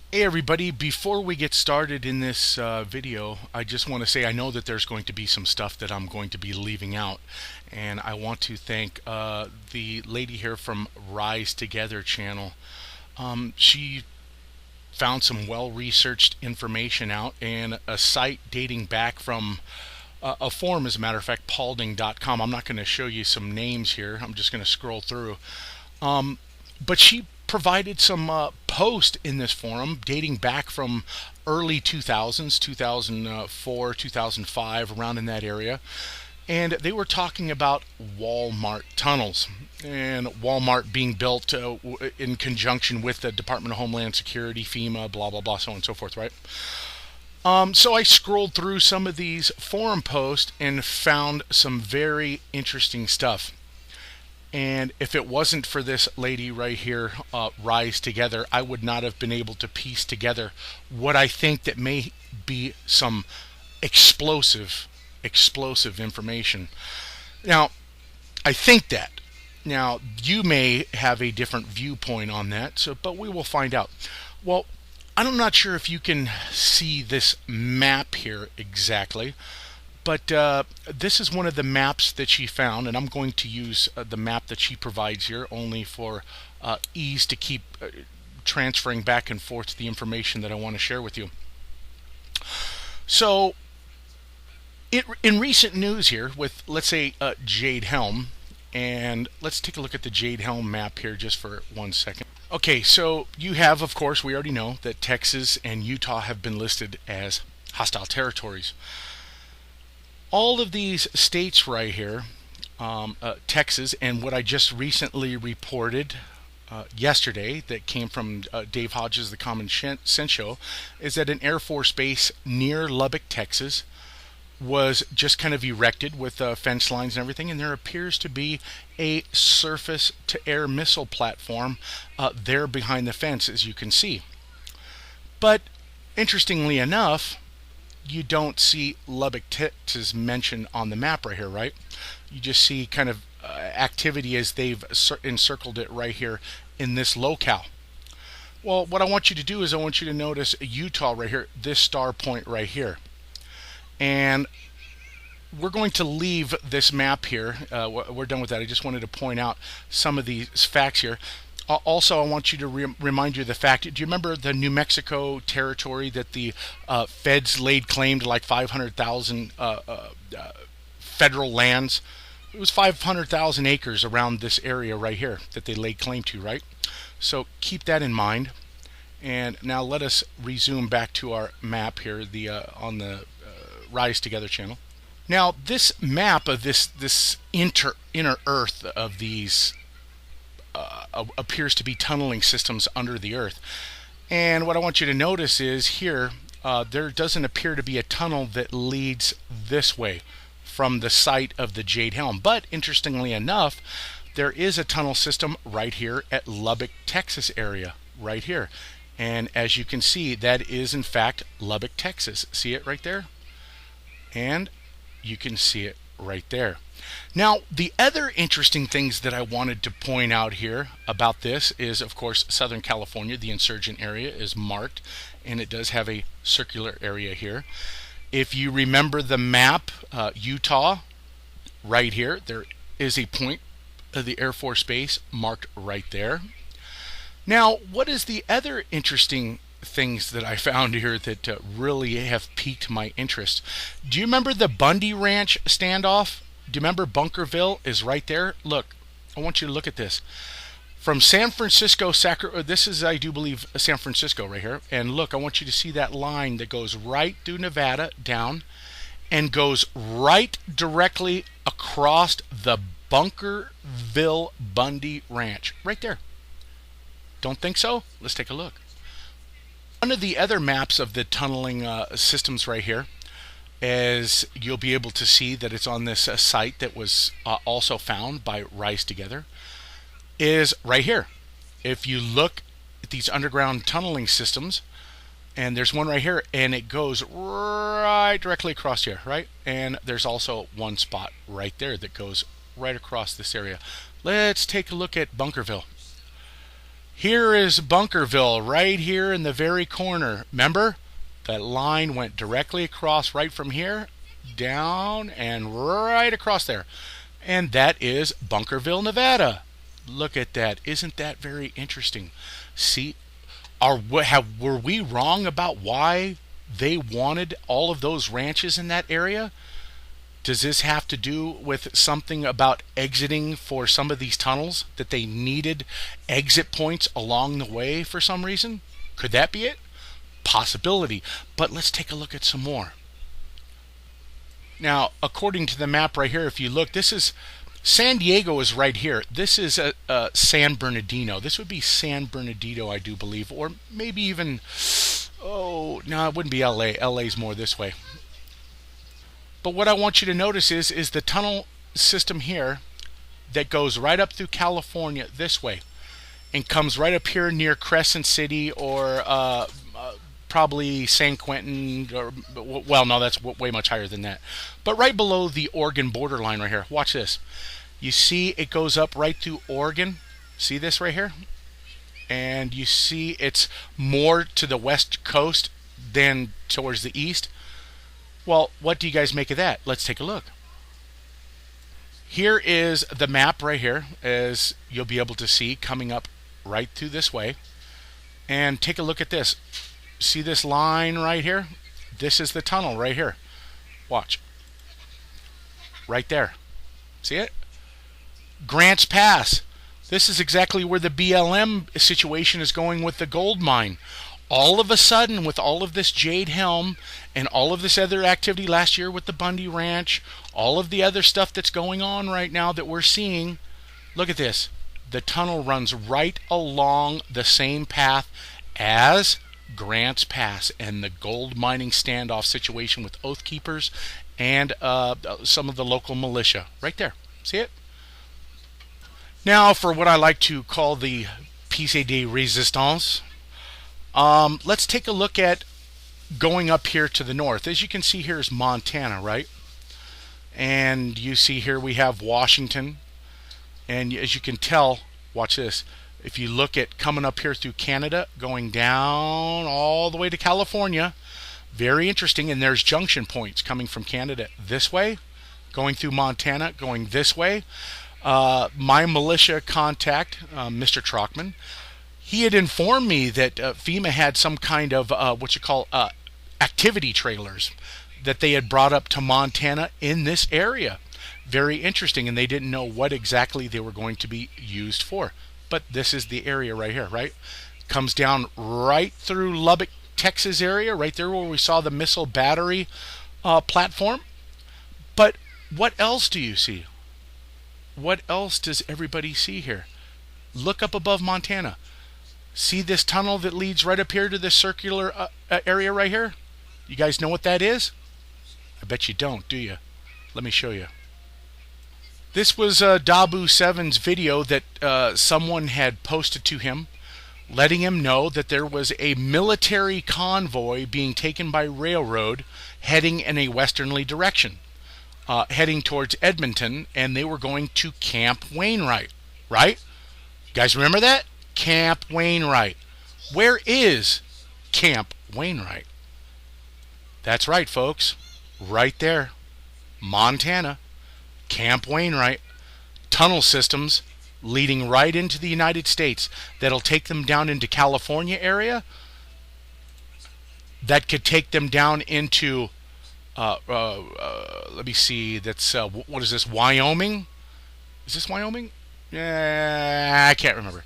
Hey everybody, before we get started in this video, I just want to say I know that there's going to be some stuff that I'm going to be leaving out, and I want to thank the lady here from Rise Together channel. She found some well-researched information out and a site dating back from a forum, as a matter of fact, paulding.com. I'm not going to show you some names here. I'm just going to scroll through. But she provided some post in this forum dating back from early 2000s, 2004, 2005, around in that area. And they were talking about Walmart tunnels and Walmart being built in conjunction with the Department of Homeland Security, FEMA, blah, blah, blah, so on and so forth, right? So I scrolled through some of these forum posts and found some very interesting stuff. And if it wasn't for this lady right here, Rise Together, I would not have been able to piece together what I think that may be some explosive information. Now, I think that. Now, you may have a different viewpoint on that, but we will find out. Well, I'm not sure if you can see this map here exactly. But this is one of the maps that she found, and I'm going to use the map that she provides here only for ease to keep transferring back and forth the information that I want to share with you. So, in recent news here with, let's say, Jade Helm, and let's take a look at the Jade Helm map here just for 1 second. Okay, so you have, of course, we already know that Texas and Utah have been listed as hostile territories. All of these states right here, Texas, and what I just recently reported yesterday that came from Dave Hodges, the Common Sense Show, is that an Air Force base near Lubbock, Texas, was just kind of erected with fence lines and everything, and there appears to be a surface-to-air missile platform there behind the fence, as you can see. But interestingly enough, you don't see Lubbock, Texas mentioned on the map right here, right? You just see kind of activity as they've encircled it right here in this locale. Well, what I want you to do is I want you to notice Utah right here, this star point right here. And we're going to leave this map here. We're done with that. I just wanted to point out some of these facts here. Also, I want you to remind you of the fact, do you remember the New Mexico territory that the feds laid claim to, like 500,000 federal lands? It was 500,000 acres around this area right here that they laid claim to, right? So keep that in mind. And now let us resume back to our map here on the Rise Together channel. Now, this map of this inner earth of these appears to be tunneling systems under the earth. And what I want you to notice is here, there doesn't appear to be a tunnel that leads this way from the site of the Jade Helm. But interestingly enough, there is a tunnel system right here at Lubbock, Texas area, right here. And as you can see, that is in fact Lubbock, Texas. See it right there? And you can see it right there. Now, the other interesting things that I wanted to point out here about this is, of course, Southern California, the insurgent area, is marked, and it does have a circular area here. If you remember the map, Utah, right here, there is a point of the Air Force Base marked right there. Now, what is the other interesting things that I found here that really have piqued my interest? Do you remember the Bundy Ranch standoff? Do you remember Bunkerville is right there? Look, I want you to look at this. From San Francisco, this is, I do believe, San Francisco right here. And look, I want you to see that line that goes right through Nevada down and goes right directly across the Bunkerville Bundy Ranch. Right there. Don't think so? Let's take a look. One of the other maps of the tunneling systems right here, as you'll be able to see that it's on this site that was also found by Rise Together, is right here. If you look at these underground tunneling systems, and there's one right here, and it goes right directly across here, right? And there's also one spot right there that goes right across this area. Let's take a look at Bunkerville. Here is Bunkerville right here in the very corner. Remember? That line went directly across right from here, down, and right across there. And that is Bunkerville, Nevada. Look at that. Isn't that very interesting? See, were we wrong about why they wanted all of those ranches in that area? Does this have to do with something about exiting for some of these tunnels, that they needed exit points along the way for some reason? Could that be it? Possibility. But let's take a look at some more. Now, according to the map right here, if you look, this is San Diego is right here. This is San Bernardino. This would be San Bernardino, I do believe, or maybe even, oh, no, it wouldn't be LA. LA's more this way. But what I want you to notice is the tunnel system here that goes right up through California this way and comes right up here near Crescent City or probably San Quentin, or, well, no, that's way much higher than that. But right below the Oregon borderline right here. Watch this. You see it goes up right through Oregon. See this right here? And you see it's more to the west coast than towards the east. Well, what do you guys make of that? Let's take a look. Here is the map right here, as you'll be able to see, coming up right through this way. And take a look at this. See this line right here? This is the tunnel right here. Watch. Right there. See it? Grants Pass. This is exactly where the BLM situation is going with the gold mine. All of a sudden, with all of this Jade Helm and all of this other activity last year with the Bundy Ranch, all of the other stuff that's going on right now that we're seeing, look at this. The tunnel runs right along the same path as Grants Pass and the gold mining standoff situation with Oath Keepers and some of the local militia. Right there. See it? Now, for what I like to call the piece de resistance, let's take a look at going up here to the north. As you can see, here is Montana, right? And you see here we have Washington. And as you can tell, watch this. If you look at coming up here through Canada, going down all the way to California, very interesting. And there's junction points coming from Canada this way, going through Montana, going this way. My militia contact, Mr. Trockman, he had informed me that FEMA had some kind of what you call activity trailers that they had brought up to Montana in this area. Very interesting, and they didn't know what exactly they were going to be used for. But this is the area right here, right? Comes down right through Lubbock, Texas area, right there where we saw the missile battery platform. But what else do you see? What else does everybody see here? Look up above Montana. See this tunnel that leads right up here to this circular area right here? You guys know what that is? I bet you don't, do you? Let me show you. This was Doom1's video that someone had posted to him, letting him know that there was a military convoy being taken by railroad heading in a westerly direction, heading towards Edmonton, and they were going to Camp Wainwright, right? You guys remember that? Camp Wainwright. Where is Camp Wainwright? That's right, folks. Right there. Montana. Camp Wainwright. Tunnel systems leading right into the United States that'll take them down into California area. That could take them down into let me see, that's what is this, Wyoming? Is this Wyoming? I can't remember.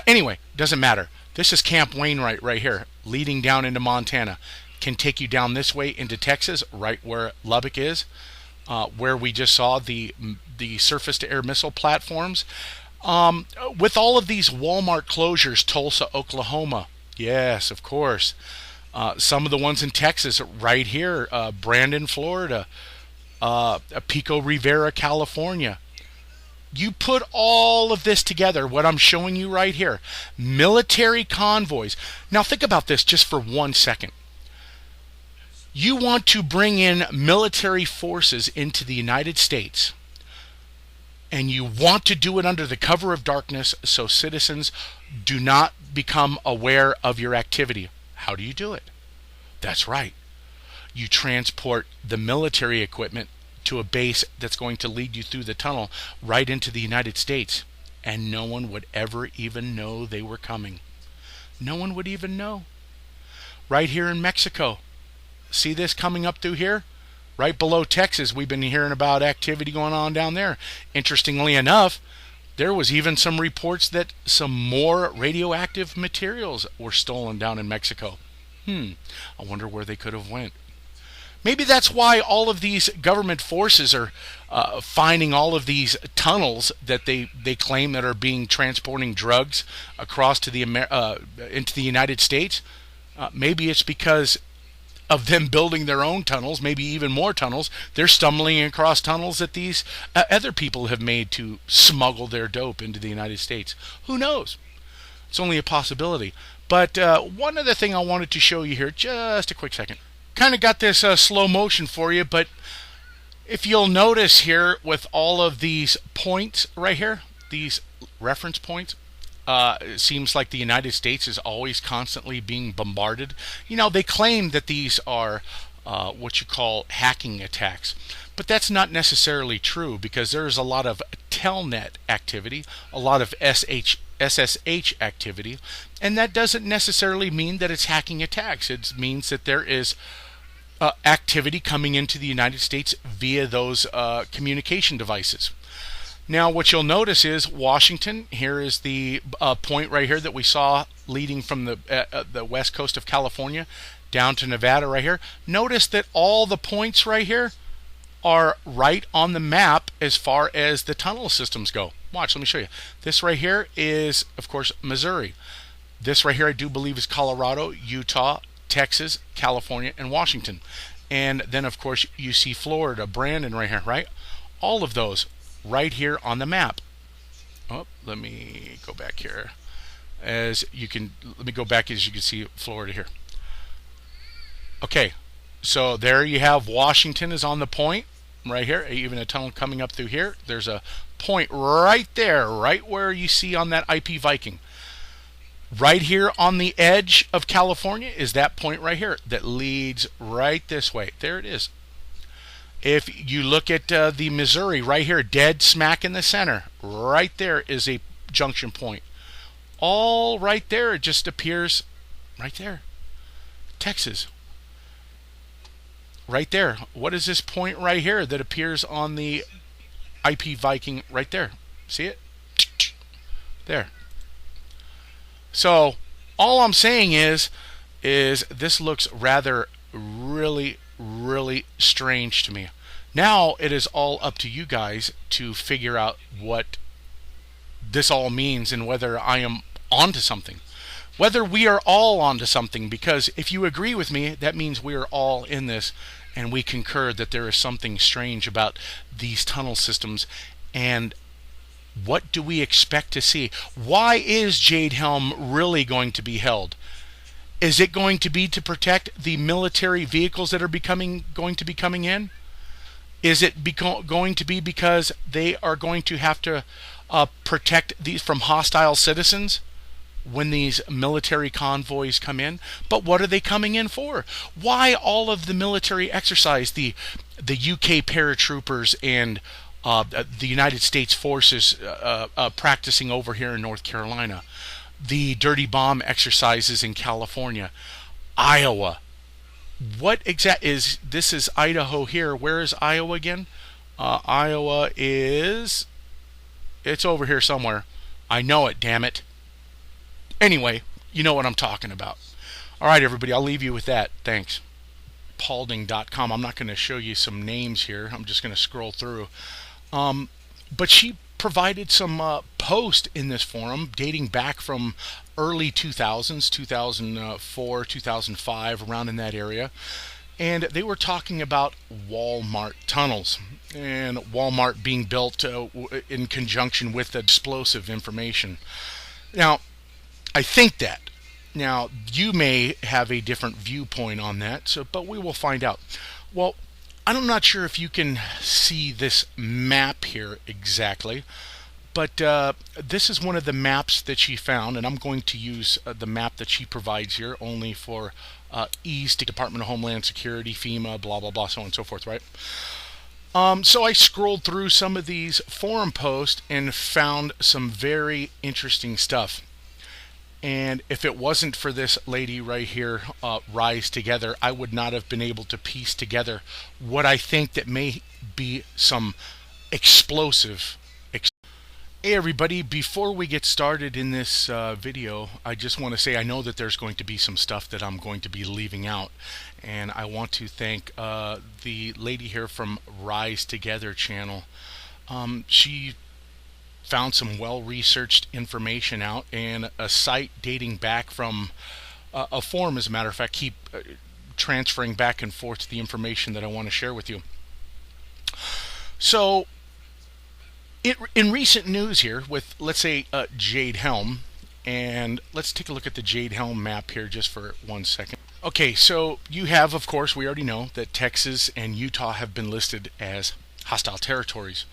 Anyway, doesn't matter. This is Camp Wainwright right here, leading down into Montana. Can take you down this way into Texas, right where Lubbock is, where we just saw the surface-to-air missile platforms. With all of these Walmart closures, Tulsa, Oklahoma, yes, of course. Some of the ones in Texas, right here, Brandon, Florida, Pico Rivera, California. You put all of this together, what I'm showing you right here, military convoys. Now think about this just for 1 second. You want to bring in military forces into the United States, and you want to do it under the cover of darkness so citizens do not become aware of your activity. How do you do it? That's right. You transport the military equipment to a base that's going to lead you through the tunnel right into the United States, and no one would ever even know they were coming. No one would even know. Right here in Mexico, see this coming up through here? Right below Texas, we've been hearing about activity going on down there. Interestingly enough, there was even some reports that some more radioactive materials were stolen down in Mexico. I wonder where they could have went. Maybe that's why all of these government forces are finding all of these tunnels that they claim that are being transporting drugs across to the into the United States. Maybe it's because of them building their own tunnels, maybe even more tunnels. They're stumbling across tunnels that these other people have made to smuggle their dope into the United States. Who knows? It's only a possibility. But one other thing I wanted to show you here, just a quick second. Kind of got this slow motion for you, but if you'll notice here with all of these points right here, these reference points, it seems like the United States is always constantly being bombarded. You know, they claim that these are what you call hacking attacks, but that's not necessarily true because there's a lot of telnet activity, a lot of SSH activity, and that doesn't necessarily mean that it's hacking attacks. It means that there is activity coming into the United States via those communication devices. Now, what you'll notice is Washington. Here is the point right here that we saw leading from the west coast of California down to Nevada right here. Notice that all the points right here are right on the map as far as the tunnel systems go. Watch, let me show you. This right here is, of course, Missouri. This right here I do believe is Colorado, Utah, Texas, California, and Washington. And then, of course, you see Florida, Brandon right here, right? All of those right here on the map. Oh, let me go back here. Let me go back as you can see Florida here. Okay, so there you have Washington is on the point right here. Even a tunnel coming up through here. There's a point right there, right where you see on that IP Viking. Right here on the edge of California is that point right here that leads right this way. There it is. If you look at the Missouri right here, dead smack in the center, right there is a junction point. All right there, it just appears right there. Texas. Right there. What is this point right here that appears on the IP Viking right there? See it? There. So all I'm saying is this looks rather really strange to me. Now it is all up to you guys to figure out what this all means and whether I am onto something. Whether we are all onto something, because if you agree with me, that means we are all in this and we concur that there is something strange about these tunnel systems. And what do we expect to see? Why is Jade Helm really going to be held? Is it going to be to protect the military vehicles that are going to be coming in? Is it going to be because they are going to have to protect these from hostile citizens when these military convoys come in? But what are they coming in for? Why all of the military exercise, the UK paratroopers and the United States forces practicing over here in North Carolina, the dirty bomb exercises in California, Iowa? What is this? Is Idaho here? Where is Iowa again? Iowa it's over here somewhere. I know it, damn it. Anyway, you know what I'm talking about. All right, everybody, I'll leave you with that. Thanks. Paulding.com. I'm not going to show you some names here. I'm just going to scroll through. But she provided some post in this forum dating back from early 2000s, 2004, 2005, around in that area. And they were talking about Walmart tunnels and Walmart being built in conjunction with the explosive information. Now, I think that. Now, you may have a different viewpoint on that, but we will find out. Well, I'm not sure if you can see this map here exactly, but this is one of the maps that she found, and I'm going to use the map that she provides here only for ease to Department of Homeland Security, FEMA, blah, blah, blah, so on and so forth, right? So I scrolled through some of these forum posts and found some very interesting stuff. And if it wasn't for this lady right here, Rise Together, I would not have been able to piece together what I think that may be some explosive. Hey everybody, before we get started in this video, I just want to say I know that there's going to be some stuff that I'm going to be leaving out. And I want to thank the lady here from Rise Together channel. She found some well-researched information out, and a site dating back from a forum, as a matter of fact, keep transferring back and forth the information that I want to share with you. So in recent news here with, let's say, Jade Helm, and let's take a look at the Jade Helm map here just for 1 second. Okay, so you have, of course, we already know that Texas and Utah have been listed as hostile territories.